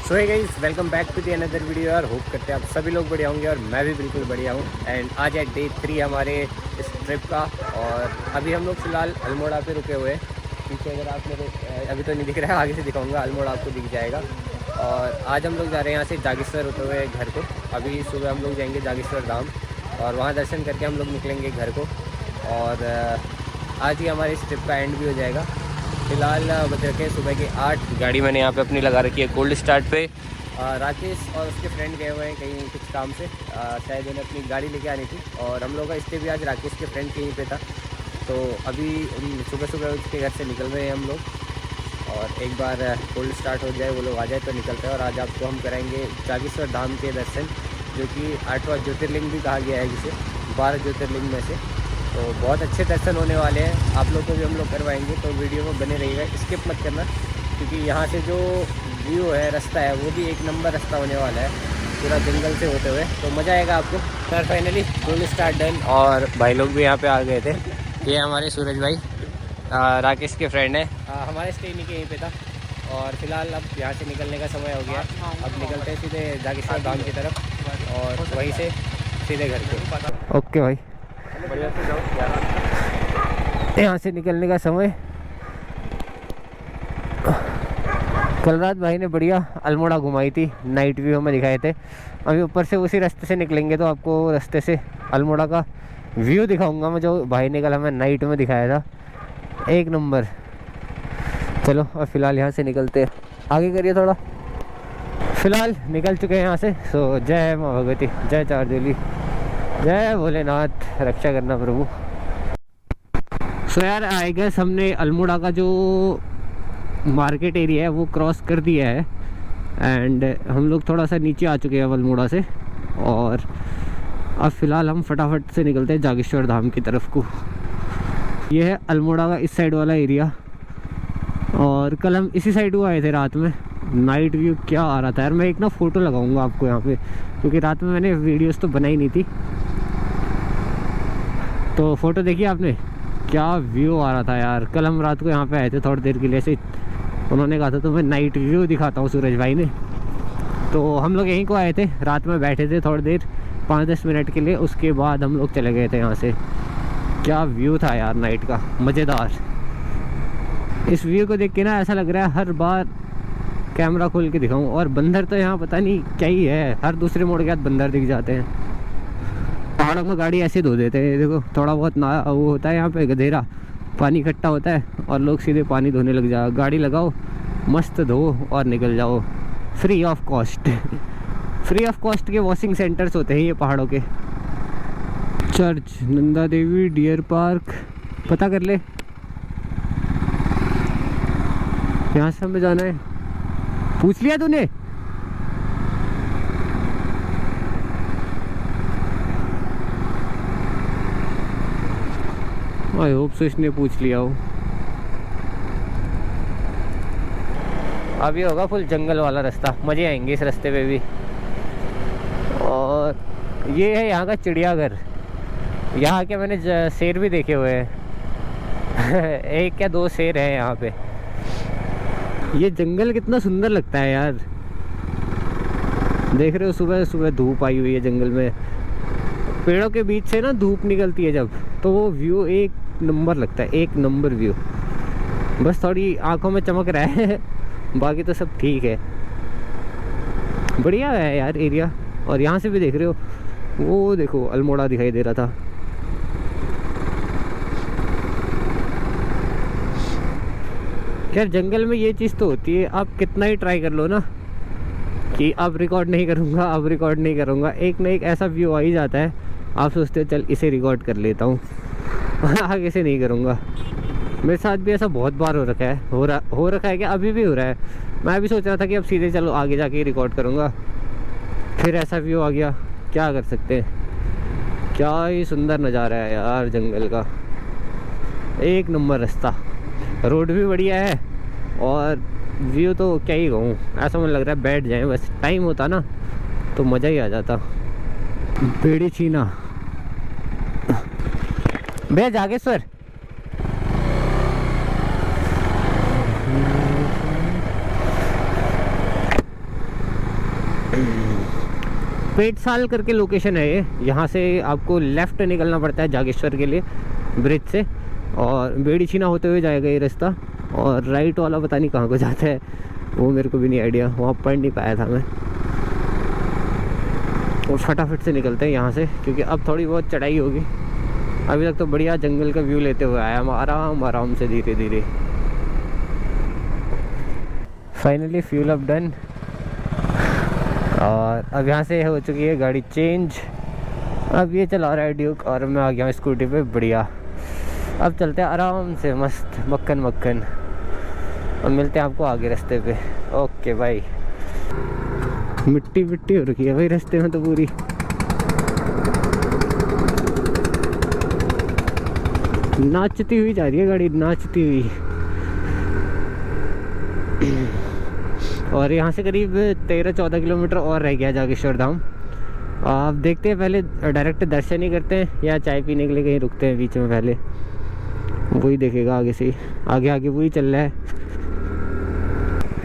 So hey guys, welcome back to the another video. और hope करते हैं आप सभी लोग बढ़िया होंगे और मैं भी बिल्कुल बढ़िया हूँ। एंड आज है डे 3 हमारे इस ट्रिप का। और अभी हम लोग फ़िलहाल अल्मोड़ा पे रुके हुए हैं। पीछे अगर आप मेरे अभी तो नहीं दिख रहा है, आगे से दिखाऊंगा, अल्मोड़ा आपको दिख जाएगा। और आज हम लोग जा रहे हैं यहाँ से जागेश्वर होते हुए घर को। अभी सुबह हम लोग जाएंगे जागेश्वर धाम और वहाँ दर्शन करके हम लोग निकलेंगे घर को। और आज ही हमारे इस ट्रिप का एंड भी हो जाएगा। फ़िलहाल बज रखे हैं सुबह के 8। गाड़ी मैंने यहाँ पे अपनी लगा रखी है कोल्ड स्टार्ट पे। राकेश और उसके फ्रेंड गए हुए हैं कहीं कुछ काम से, शायद उन्हें अपनी गाड़ी लेके आनी थी। और हम लोग का स्टे भी आज राकेश के फ्रेंड के यहीं पे था। तो अभी सुबह सुबह उसके घर से निकल रहे हैं हम लोग। और एक बार कोल्ड स्टार्ट हो जाए, वो लोग आ जाए तो निकलते हैं। और आज आपको हम कराएंगे जागेश्वर धाम के दर्शन, जो कि 8वां ज्योतिर्लिंग भी कहा गया है जिसे, 12 ज्योतिर्लिंग में से। तो बहुत अच्छे दर्शन होने वाले हैं, आप लोग को भी हम लोग करवाएंगे। तो वीडियो में बने रहिएगा, स्किप मत करना, क्योंकि यहाँ से जो व्यू है, रास्ता है, वो भी एक नंबर रास्ता होने वाला है, पूरा जंगल से होते हुए। तो मज़ा आएगा आपको। Sir finally full start done. और भाई लोग भी यहाँ पे आ गए थे। ये हमारे सूरज भाई, राकेश के फ्रेंड है। हमारे स्टे नहीं के यहीं पे था। और फिलहाल अब यहाँ से निकलने का समय हो गया। अब निकलते हैं सीधे जागेश्वर धाम की तरफ और वहीं से सीधे घर के। ओके भाई, बढ़िया से जाओ। यहाँ से निकलने का समय। कल रात भाई ने बढ़िया अल्मोड़ा घुमाई थी, नाइट व्यू हमें दिखाए थे। अभी ऊपर से उसी रास्ते से निकलेंगे तो आपको रास्ते से अल्मोड़ा का व्यू दिखाऊंगा मैं, जो भाई ने कल हमें नाइट में दिखाया था, एक नंबर। चलो और फिलहाल यहाँ से निकलते हैं, आगे करिए थोड़ा। फिलहाल निकल चुके हैं यहाँ से। सो जय माँ भगवती, जय चारजोली, जय भोलेनाथ, रक्षा करना प्रभु। सो यार आई गेस हमने अल्मोड़ा का जो मार्केट एरिया है वो क्रॉस कर दिया है। एंड हम लोग थोड़ा सा नीचे आ चुके हैं अल्मोड़ा से। और अब फ़िलहाल हम फटाफट से निकलते हैं जागेश्वर धाम की तरफ को। ये है अल्मोड़ा का इस साइड वाला एरिया। और कल हम इसी साइड को आए थे रात में। नाइट व्यू क्या आ रहा था यार। मैं एक ना फ़ोटो लगाऊंगा आपको यहाँ पे, क्योंकि रात में मैंने वीडियोस तो बनाई नहीं थी। तो फ़ोटो देखिए आपने, क्या व्यू आ रहा था यार। कल हम रात को यहाँ पे आए थे थोड़ी देर के लिए से, उन्होंने कहा था तो मैं नाइट व्यू दिखाता हूँ सूरज भाई ने। तो हम लोग यहीं को आए थे, रात में बैठे थे थोड़ी देर 5-10 मिनट के लिए। उसके बाद हम लोग चले गए थे यहाँ से। क्या व्यू था यार नाइट का, मज़ेदार। इस व्यू को देख के ना ऐसा लग रहा है हर बार कैमरा खोल के दिखाऊं। और बंदर तो यहाँ पता नहीं क्या ही है, हर दूसरे मोड़ के बाद बंदर दिख जाते हैं। पहाड़ों में गाड़ी ऐसे धो देते हैं, देखो थोड़ा बहुत ना वो होता है यहाँ पे गधेरा, पानी इकट्ठा होता है और लोग सीधे पानी धोने लग जाओ। गाड़ी लगाओ, मस्त धो और निकल जाओ, free of cost. Free of cost के वॉशिंग सेंटर्स होते हैं ये पहाड़ों के। Church, Nanda Devi, deer park, पता कर ले। यहाँ से हमें जाना है, पूछ लिया तूने? आई होप सो इसने पूछ लिया हो। अभी होगा फुल जंगल वाला रास्ता, मज़े आएंगे इस रास्ते पे भी। और ये है यहाँ का चिड़ियाघर। यहाँ के मैंने शेर भी देखे हुए हैं। एक या 2 शेर हैं यहाँ पे। ये जंगल कितना सुंदर लगता है यार। देख रहे हो, सुबह सुबह धूप आई हुई है जंगल में। पेड़ों के बीच से ना धूप निकलती है जब, तो वो व्यू एक नंबर लगता है, एक नंबर व्यू। बस थोड़ी आंखों में चमक रहा है, बाकी तो सब ठीक है। बढ़िया है यार एरिया। और यहाँ से भी देख रहे हो, वो देखो अल्मोड़ा दिखाई दे रहा था। यार जंगल में ये चीज़ तो होती है, आप कितना ही ट्राई कर लो ना कि अब रिकॉर्ड नहीं करूँगा, अब रिकॉर्ड नहीं करूँगा, एक ना एक ऐसा व्यू आ ही जाता है। आप सोचते हो चल इसे रिकॉर्ड कर लेता हूँ, आगे से नहीं करूँगा। मेरे साथ भी ऐसा बहुत बार हो रखा है, हो रखा है क्या, अभी भी हो रहा है। मैं भी सोच रहा था कि अब सीधे चलो आगे जाके रिकॉर्ड करूँगा, फिर ऐसा व्यू आ गया। क्या कर सकते हैं। क्या ही सुंदर नज़ारा है यार जंगल का, एक नंबर रास्ता, रोड भी बढ़िया है। और व्यू तो क्या ही कहूँ, ऐसा मुझे लग रहा है बैठ जाए बस। टाइम होता ना तो मज़ा ही आ जाता। बेड़ी छीना भैया जागेश्वर। पेटसाल करके लोकेशन है ये। यहाँ से आपको लेफ़्ट निकलना पड़ता है जागेश्वर के लिए ब्रिज से, और बेड़ीछीना होते हुए जाएगा ये रास्ता। और राइट वाला पता नहीं कहाँ को जाता है, वो मेरे को भी नहीं आइडिया, वहाँ पढ़ नहीं पाया था मैं। और फटाफट से निकलते हैं यहाँ से, क्योंकि अब थोड़ी बहुत चढ़ाई होगी। अभी तक तो बढ़िया जंगल का व्यू लेते हुए आया हम, आराम से धीरे धीरे। फाइनली फ्यूल अप डन, और अब यहाँ से हो चुकी है गाड़ी चेंज। अब ये चला रहा है ड्यूक और मैं आ गया हूँ स्कूटी पे, बढ़िया। अब चलते हैं आराम से, मस्त मक्खन मक्खन, और मिलते हैं आपको आगे रास्ते पे। ओके भाई। मिट्टी मिट्टी हो रखी है भाई रास्ते में तो पूरी। नाचती हुई जा रही है गाड़ी, नाचती हुई। और यहाँ से करीब 13-14 किलोमीटर और रह गया जागेश्वर धाम। आप देखते हैं, पहले डायरेक्ट दर्शन ही करते हैं या चाय पीने के लिए कहीं रुकते हैं बीच में, पहले वही देखेगा आगे से। आगे आगे वही चल रहा है।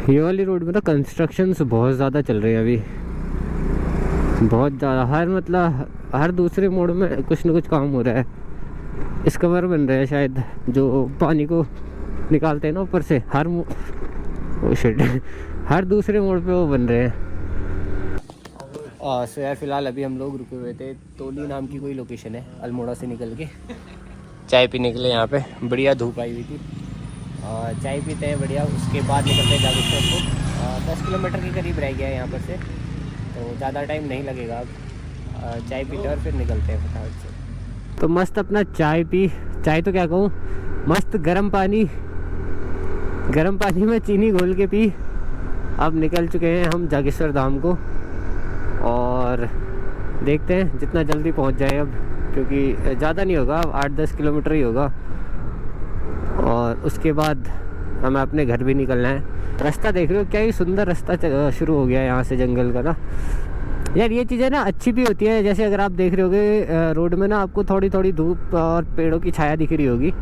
ये वाली रोड में तो कंस्ट्रक्शंस बहुत ज़्यादा चल रहे हैं अभी, बहुत ज़्यादा। हर दूसरे मोड़ में कुछ ना कुछ काम हो रहा है। स्कवर बन रहा है शायद, जो पानी को निकालते हैं ना ऊपर से, हर दूसरे मोड़ पे वो बन रहे हैं। सो यार फिलहाल अभी हम लोग रुके हुए थे, तोली नाम की कोई लोकेशन है, अल्मोड़ा से निकल के चाय पीने के लिए। यहाँ पे बढ़िया धूप आई हुई थी, और चाय पीते हैं बढ़िया। उसके बाद निकलते हैं जागेश्वर को। 10 किलोमीटर के करीब रह गया है यहाँ पर से, तो ज़्यादा टाइम नहीं लगेगा। अब चाय पीते हैं और फिर निकलते हैं फटाफट से। तो मस्त अपना चाय तो क्या कहूँ, मस्त गर्म पानी में चीनी घोल के पी। अब निकल चुके हैं हम जागेश्वर धाम को, और देखते हैं जितना जल्दी पहुंच जाए अब, क्योंकि ज़्यादा नहीं होगा, अब 8-10 किलोमीटर ही होगा। और उसके बाद हमें अपने घर भी निकलना है। रास्ता देख रहे हो, क्या ही सुंदर रास्ता शुरू हो गया है यहाँ से जंगल का ना यार। ये चीज़ें ना अच्छी भी होती है, जैसे अगर आप देख रहे होगे रोड में ना आपको थोड़ी थोड़ी धूप और पेड़ों की छाया दिख रही होगी,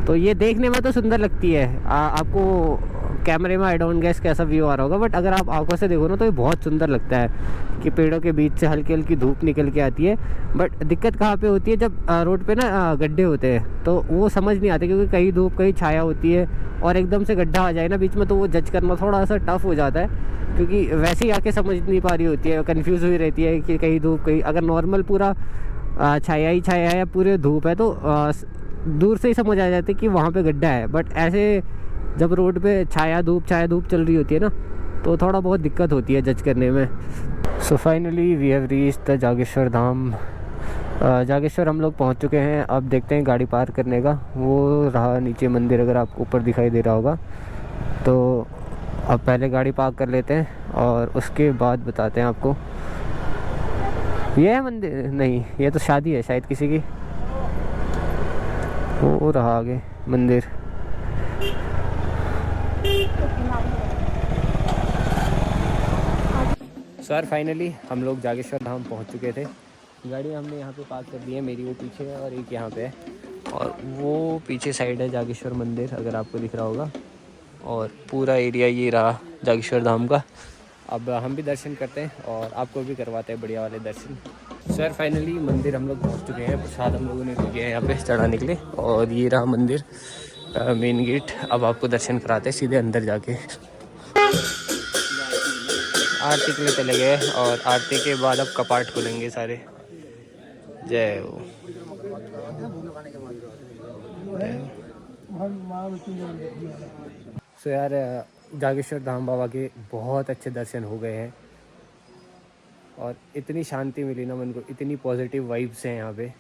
तो ये देखने में तो सुंदर लगती है। आपको कैमरे में आई डोंट गेस कैसा व्यू आ रहा होगा, बट अगर आप आंखों से देखो ना तो ये बहुत सुंदर लगता है कि पेड़ों के बीच से हल्की हल्की धूप निकल के आती है। बट दिक्कत कहाँ पे होती है, जब रोड पे ना गड्ढे होते हैं तो वो समझ नहीं आते, क्योंकि कहीं धूप कहीं छाया होती है, और एकदम से गड्ढा आ जाए ना बीच में, तो वो जज करना थोड़ा सा टफ हो जाता है, क्योंकि वैसे ही आके समझ नहीं पा रही होती है, कन्फ्यूज़ हुई रहती है कि कहीं धूप कहीं। अगर नॉर्मल पूरा छाया ही छाया है या पूरे धूप है तो दूर से ही समझ आ जाती है कि वहाँ पे गड्ढा है। बट ऐसे जब रोड पे छाया धूप चल रही होती है ना, तो थोड़ा बहुत दिक्कत होती है जज करने में। So finally we have reached the Jageshwar Dham. Jageshwar हम लोग पहुँच चुके हैं। अब देखते हैं गाड़ी पार्क करने का, वो रहा नीचे मंदिर, अगर आपको ऊपर दिखाई दे रहा होगा। तो अब पहले गाड़ी पार्क कर लेते हैं और उसके बाद बताते हैं आपको। ये है मंदिर? नहीं, ये तो शादी है शायद किसी की। वो रहा आगे मंदिर। सर फाइनली हम लोग जागेश्वर धाम पहुंच चुके थे। गाड़ी हमने यहाँ पे पार्क कर दी है, मेरी वो पीछे है और एक यहाँ पे है, और वो पीछे साइड है जागेश्वर मंदिर, अगर आपको दिख रहा होगा। और पूरा एरिया ये रहा जागेश्वर धाम का। अब हम भी दर्शन करते हैं और आपको भी करवाते हैं बढ़िया वाले दर्शन। सर फाइनली मंदिर हम लोग पहुँच चुके हैं। प्रसाद हम लोगों ने लिया है यहाँ पे चढ़ाने के लिए, और ये रहा मंदिर मेन गेट। अब आपको दर्शन कराते हैं सीधे अंदर जाके। आरती के लिए चले गए, और आरती के बाद अब कपाट खुलेंगे सारे। जय हो। सो यार जागेश्वर धाम बाबा के बहुत अच्छे दर्शन हो गए हैं, और इतनी शांति मिली ना मन को, इतनी पॉजिटिव वाइब्स हैं यहाँ पे।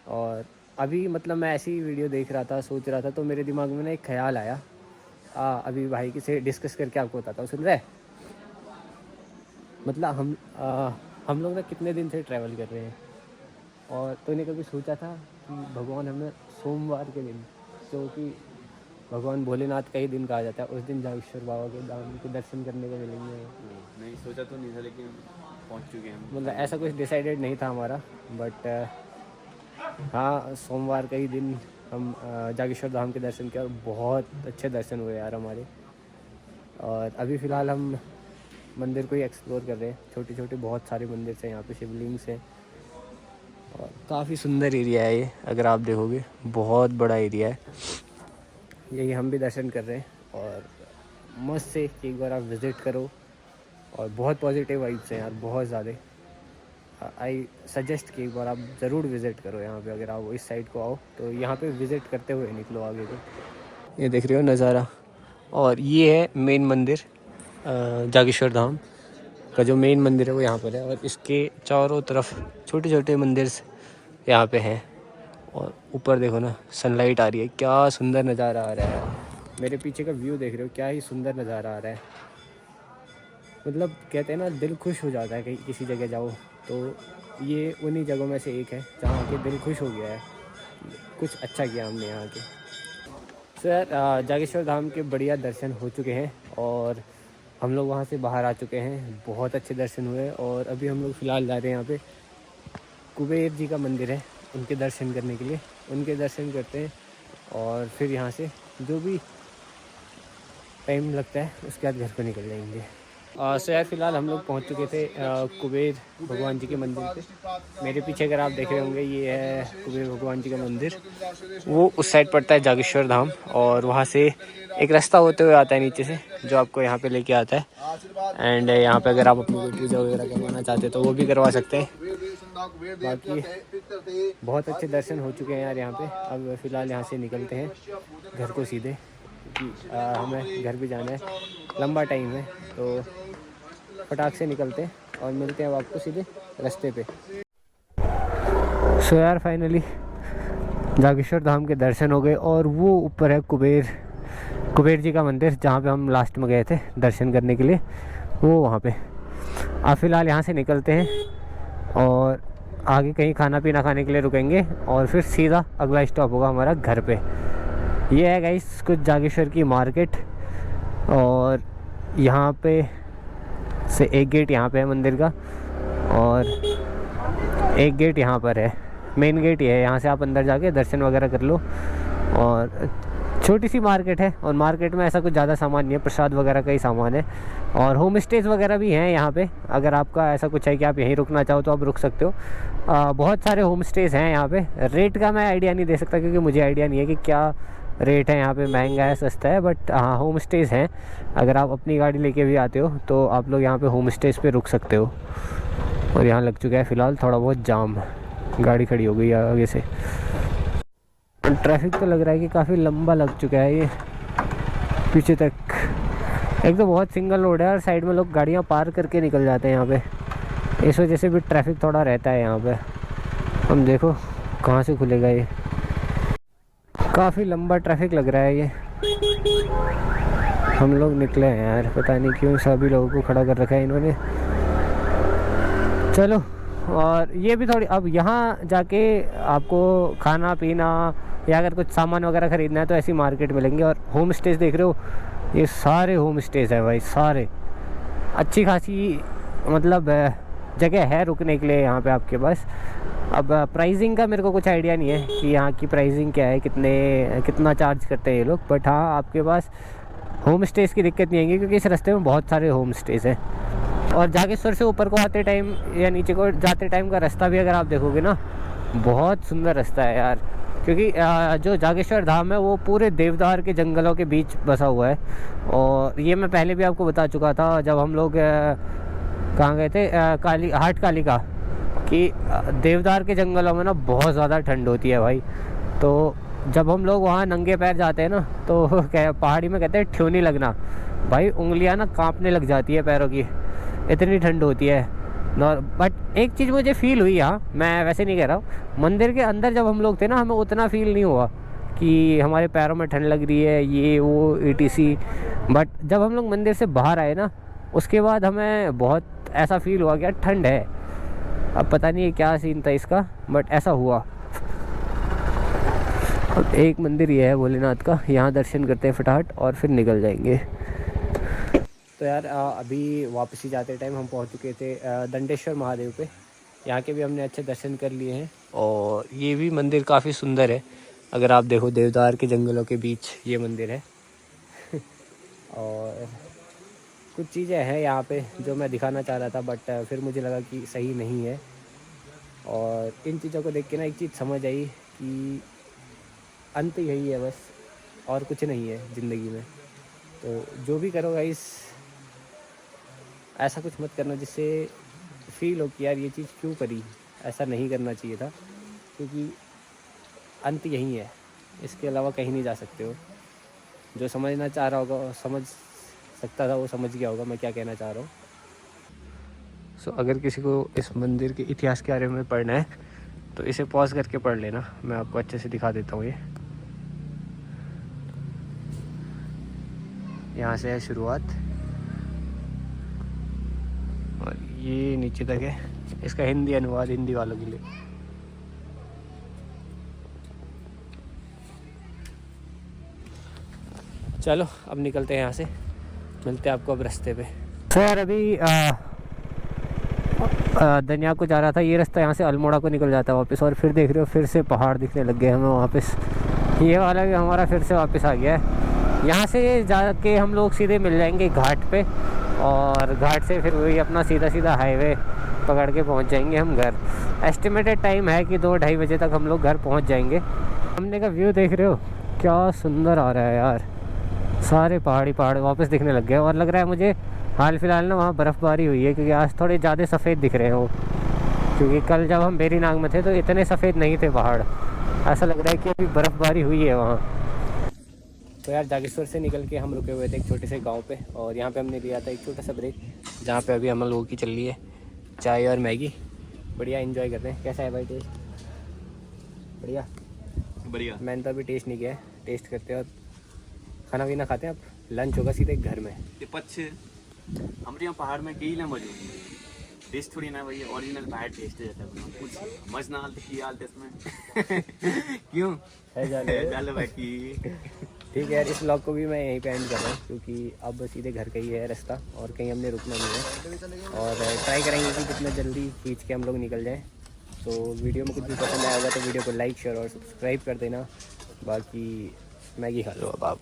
और अभी मतलब मैं ऐसी वीडियो देख रहा था, सोच रहा था, तो मेरे दिमाग में ना एक ख्याल आया। अभी भाई की से डिस्कस करके आपको बताता हूँ, सुन रहे? मतलब हम लोग ना कितने दिन से ट्रैवल कर रहे हैं, और तूने कभी सोचा था कि भगवान हमें सोमवार के दिन, जो कि भगवान भोलेनाथ का ही दिन कहा जाता है, उस दिन जागेश्वर बाबा के धाम के दर्शन करने को मिलेंगे? नहीं सोचा तो नहीं था, लेकिन पहुंच चुके हैं। मतलब ऐसा कुछ डिसाइडेड नहीं था हमारा, बट हाँ सोमवार का ही दिन हम जागेश्वर धाम के दर्शन किए, और बहुत अच्छे दर्शन हुए यार हमारे। और अभी फ़िलहाल हम मंदिर को ही एक्सप्लोर कर रहे हैं। छोटे छोटे बहुत सारे मंदिर हैं यहाँ पे, शिवलिंग्स हैं और काफ़ी सुंदर एरिया है ये। अगर आप देखोगे बहुत बड़ा एरिया है। यही हम भी दर्शन कर रहे हैं और मस्त से एक बार आप विज़िट करो। और बहुत पॉजिटिव वाइब्स हैं यार, बहुत ज़्यादा। आई सजेस्ट कि एक बार आप ज़रूर विज़िट करो यहाँ पे। अगर आप इस साइड को आओ तो यहाँ पे विज़िट करते हुए निकलो आगे को। ये देख रहे हो नज़ारा। और ये है मेन मंदिर, जागेश्वर धाम का जो मेन मंदिर है वो यहाँ पर है। और इसके चारों तरफ छोटे छोटे मंदिर यहाँ पे हैं। और ऊपर देखो ना, सनलाइट आ रही है, क्या सुंदर नज़ारा आ रहा है। मेरे पीछे का व्यू देख रहे हो, क्या ही सुंदर नज़ारा आ रहा है। मतलब कहते हैं ना, दिल खुश हो जाता है कहीं किसी जगह जाओ तो। ये उन्हीं जगहों में से एक है जहाँ के दिल खुश हो गया है, कुछ अच्छा किया हमने यहाँ के। सो यार, जागेश्वर धाम के बढ़िया दर्शन हो चुके हैं और हम लोग वहाँ से बाहर आ चुके हैं। बहुत अच्छे दर्शन हुए और अभी हम लोग फ़िलहाल जा रहे हैं यहाँ पे कुबेर जी का मंदिर है, उनके दर्शन करने के लिए। उनके दर्शन करते हैं और फिर यहाँ से जो भी टाइम लगता है उसके बाद घर को निकल जाएंगे। सो यार, फ़िलहाल हम लोग पहुँच चुके थे कुबेर भगवान जी के मंदिर पे। मेरे पीछे अगर आप देख रहे होंगे, ये है कुबेर भगवान जी का मंदिर। वो उस साइड पड़ता है जागेश्वर धाम और वहाँ से एक रास्ता होते हुए आता है नीचे से, जो आपको यहाँ पे लेके आता है। एंड यहाँ पे अगर आप अपनी कोई पूजा वगैरह करवाना चाहते हैं तो वो भी करवा सकते हैं। बाकी बहुत अच्छे दर्शन हो चुके हैं यार यहाँ पे। अब फ़िलहाल यहाँ से निकलते हैं घर को सीधे, क्योंकि हमें घर भी जाना है, लंबा टाइम है। तो फटाक से निकलते हैं और मिलते हैं अब आपको सीधे रास्ते पे। सो यार, फाइनली जागेश्वर धाम के दर्शन हो गए और वो ऊपर है कुबेर जी का मंदिर, जहाँ पे हम लास्ट में गए थे दर्शन करने के लिए, वो वहाँ पे। अब फ़िलहाल यहाँ से निकलते हैं और आगे कहीं खाना पीना खाने के लिए रुकेंगे और फिर सीधा अगला स्टॉप होगा हमारा घर पे। ये है गाइस कुछ जागेश्वर की मार्केट। और यहाँ पे से एक गेट यहाँ पे है मंदिर का और एक गेट यहाँ पर है। मेन गेट ये है, यहाँ से आप अंदर जाके दर्शन वगैरह कर लो। और छोटी सी मार्केट है और मार्केट में ऐसा कुछ ज़्यादा सामान नहीं है, प्रसाद वगैरह का ही सामान है। और होम स्टेज वगैरह भी हैं यहाँ पे। अगर आपका ऐसा कुछ है कि आप यहीं रुकना चाहो तो आप रुक सकते हो। बहुत सारे होम स्टेज हैं यहाँ पे। रेट का मैं आइडिया नहीं दे सकता क्योंकि मुझे आइडिया नहीं है कि क्या रेट है यहाँ पे, महंगा है सस्ता है। बट हाँ, होम स्टेज हैं। अगर आप अपनी गाड़ी लेके भी आते हो तो आप लोग यहाँ पे होम स्टेज पे रुक सकते हो। और यहाँ लग चुका है फ़िलहाल थोड़ा बहुत जाम, गाड़ी खड़ी हो गई है आगे से। ट्रैफिक तो लग रहा है कि काफ़ी लंबा लग चुका है ये पीछे तक। एक तो बहुत सिंगल रोड है और साइड में लोग गाड़ियाँ पार करके निकल जाते हैं यहाँ पे। इस वजह से भी ट्रैफिक थोड़ा रहता है यहाँ पे। हम देखो कहाँ से खुलेगा ये, काफ़ी लंबा ट्रैफिक लग रहा है ये। हम लोग निकले हैं यार, पता नहीं क्यों सभी लोगों को खड़ा कर रखा है इन्होंने। चलो, और ये भी थोड़ी, अब यहाँ जाके आपको खाना पीना या अगर कुछ सामान वगैरह ख़रीदना है तो ऐसी मार्केट मिलेंगे। और होम स्टेज देख रहे हो, ये सारे होम स्टेज है भाई, सारे। अच्छी खासी मतलब जगह है रुकने के लिए यहाँ पे आपके पास। अब प्राइसिंग का मेरे को कुछ आइडिया नहीं है कि यहाँ की प्राइसिंग क्या है, कितना चार्ज करते हैं ये लोग। बट हाँ, आपके पास होम स्टेज की दिक्कत नहीं आएगी क्योंकि इस रास्ते में बहुत सारे होम स्टेज हैं। और जागेश्वर से ऊपर को आते टाइम या नीचे को जाते टाइम का रास्ता भी अगर आप देखोगे ना, बहुत सुंदर रास्ता है यार। क्योंकि जो जागेश्वर धाम है वो पूरे देवदार के जंगलों के बीच बसा हुआ है। और ये मैं पहले भी आपको बता चुका था जब हम लोग कहाँ गए थे, हाट कालिका, कि देवदार के जंगलों में ना बहुत ज़्यादा ठंड होती है भाई। तो जब हम लोग वहाँ नंगे पैर जाते हैं ना तो पहाड़ी में कहते हैं ठियोनी लगना, भाई उंगलियाँ ना कांपने लग जाती है पैरों की, इतनी ठंड होती है। बट एक चीज़ मुझे फ़ील हुई, हाँ मैं वैसे नहीं कह रहा हूँ, मंदिर के अंदर जब हम लोग थे ना हमें उतना फ़ील नहीं हुआ कि हमारे पैरों में ठंड लग रही है ये वो ETC। बट जब हम लोग मंदिर से बाहर आए ना उसके बाद हमें बहुत ऐसा फ़ील हुआ कि ठंड है। अब पता नहीं क्या सीन था इसका, बट ऐसा हुआ। अब एक मंदिर ये है भोलेनाथ का, यहाँ दर्शन करते हैं फटाफट और फिर निकल जाएंगे। तो यार अभी वापसी जाते टाइम हम पहुँच चुके थे दंडेश्वर महादेव पे। यहाँ के भी हमने अच्छे दर्शन कर लिए हैं और ये भी मंदिर काफ़ी सुंदर है। अगर आप देखो देवदार के जंगलों के बीच ये मंदिर है। और कुछ चीज़ें हैं यहाँ पे जो मैं दिखाना चाह रहा था, बट फिर मुझे लगा कि सही नहीं है। और इन चीज़ों को देख के ना एक चीज़ समझ आई कि अंत यही है बस, और कुछ नहीं है ज़िंदगी में। तो जो भी करो गाइस, ऐसा कुछ मत करना जिससे फील हो कि यार ये चीज़ क्यों करी, ऐसा नहीं करना चाहिए था, क्योंकि अंत यही है, इसके अलावा कहीं नहीं जा सकते हो। जो समझना चाह रहा होगा, समझ सकता था, वो समझ गया होगा मैं क्या कहना चाह रहा हूँ। सो अगर किसी को इस मंदिर के इतिहास के बारे में पढ़ना है तो इसे पॉज करके पढ़ लेना, मैं आपको अच्छे से दिखा देता हूँ। ये यहाँ से है शुरुआत और ये नीचे तक है। इसका हिंदी अनुवाद हिंदी वालों के लिए। चलो अब निकलते हैं यहाँ से, मिलते हैं आपको अब रास्ते पे। तो यार अभी दनिया को जा रहा था, ये रास्ता यहाँ से अल्मोड़ा को निकल जाता है वापस, और फिर देख रहे हो फिर से पहाड़ दिखने लग गए हमें वापस। ये वाला भी हमारा फिर से वापस आ गया है। यहाँ से जाके हम लोग सीधे मिल जाएंगे घाट पे, और घाट से फिर वही अपना सीधा सीधा हाईवे पकड़ के पहुँच जाएंगे हम घर। एस्टिमेटेड टाइम है कि 2-2:30 बजे तक हम लोग घर पहुँच जाएंगे। सामने का व्यू देख रहे हो क्या सुंदर आ रहा है यार, सारे पहाड़ वापस दिखने लग गए। और लग रहा है मुझे हाल फिलहाल ना वहाँ बर्फ़बारी हुई है, क्योंकि आज थोड़े ज़्यादा सफ़ेद दिख रहे हैं वो, क्योंकि कल जब हम वेरीनाग में थे तो इतने सफ़ेद नहीं थे पहाड़। ऐसा लग रहा है कि अभी बर्फ़बारी हुई है वहाँ। तो यार जागेश्वर से निकल के हम रुके हुए थे एक छोटे से गांव पे, और यहाँ पे हमने लिया था एक छोटा सा ब्रेक, जहाँ पे अभी हम लोगों की चल रही है चाय और मैगी। बढ़िया एंजॉय करते हैं। कैसा है भाई टेस्ट? बढ़िया बढ़िया। मैंने तो अभी टेस्ट नहीं किया है, टेस्ट करते हैं और खाना पीना खाते हैं। अब लंच होगा सीधे घर में। हमारे यहाँ पहाड़ में कई ना मजे टेस्ट थोड़ी ना भाई, ओरिजिनल पहाड़ टेस्ट रहता है कुछ मज ना हालत की हालत इसमें क्यों है जाले बाकी। ठीक है यार, इस व्लॉग को भी मैं यहीं पे एंड कर रहा हूँ, क्योंकि अब सीधे घर का ही है रास्ता और कहीं हमने रुकना नहीं है। और ट्राई करेंगे कि जितना जल्दी खींच के हम लोग निकल जाएँ। तो वीडियो में कुछ भी पसंद आया होगा तो वीडियो को लाइक शेयर और सब्सक्राइब कर देना। बाकी मैगी खा लो अब आप।